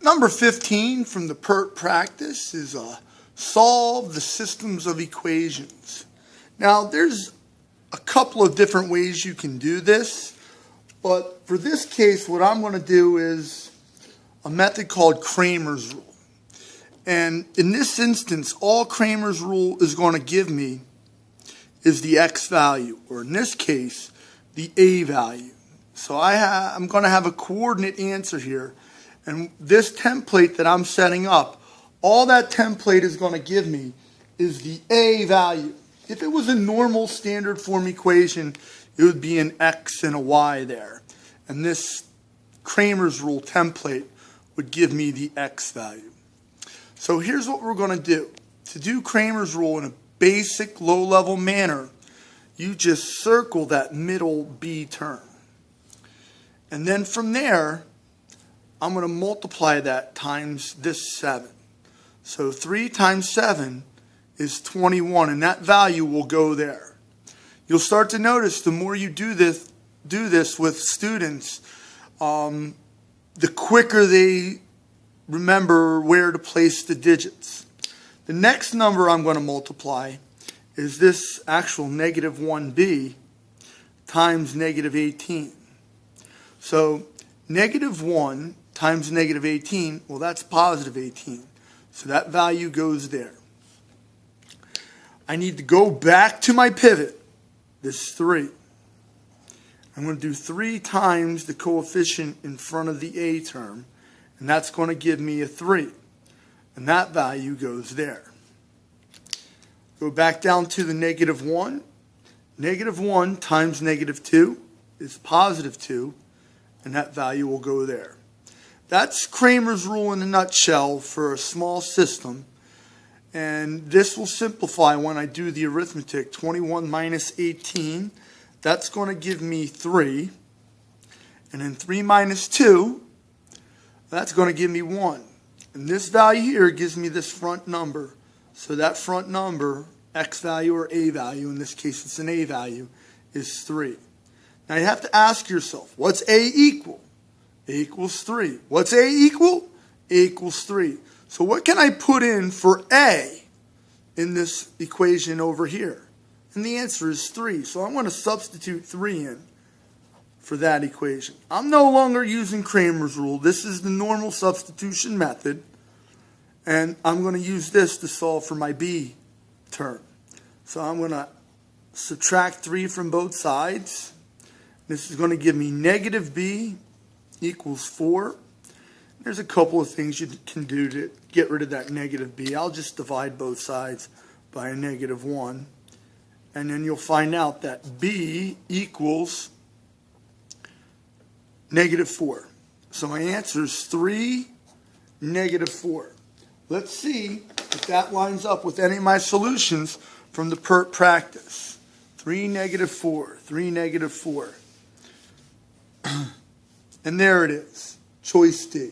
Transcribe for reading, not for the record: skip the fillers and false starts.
Number 15 from the Pert practice is solve the systems of equations. Now, there's a couple of different ways you can do this, but for this case, what I'm going to do is a method called Cramer's rule. And in this instance, all Cramer's rule is going to give me is the x value, or in this case, the a value. So I'm going to have a coordinate answer here. And this template that I'm setting up, all that template is going to give me is the a value. If it was a normal standard form equation, it would be an x and a y there. And this Cramer's rule template would give me the x value. So here's what we're going to do. To do Cramer's rule in a basic low-level manner, you just circle that middle b term. And then from there, I'm going to multiply that times this 7. So 3 times 7 is 21, and that value will go there. You'll start to notice the more you do this with students, the quicker they remember where to place the digits. The next number I'm going to multiply is this actual negative 1b times negative 18. So negative 1 times negative 18, well, that's positive 18. So that value goes there. I need to go back to my pivot, this 3. I'm going to do 3 times the coefficient in front of the a term, and that's going to give me a 3. And that value goes there. Go back down to the negative 1. Negative 1 times negative 2 is positive 2, and that value will go there. That's Cramer's rule in a nutshell for a small system. And this will simplify when I do the arithmetic. 21 minus 18, that's going to give me 3. And then 3 minus 2, that's going to give me 1. And this value here gives me this front number. So that front number, x value or a value, in this case it's an a value, is 3. Now you have to ask yourself, what's a equal? A equals 3. What's a equal? A equals 3. So what can I put in for a in this equation over here? And the answer is 3. So I'm going to substitute 3 in for that equation. I'm no longer using Cramer's rule. This is the normal substitution method. And I'm going to use this to solve for my b term. So I'm going to subtract 3 from both sides. This is going to give me negative b equals 4. There's a couple of things you can do to get rid of that negative b. I'll just divide both sides by a negative 1. And then you'll find out that b equals negative 4. So my answer is 3, negative 4. Let's see if that lines up with any of my solutions from the Pert practice. 3, negative 4, 3, negative 4. And there it is, choice D.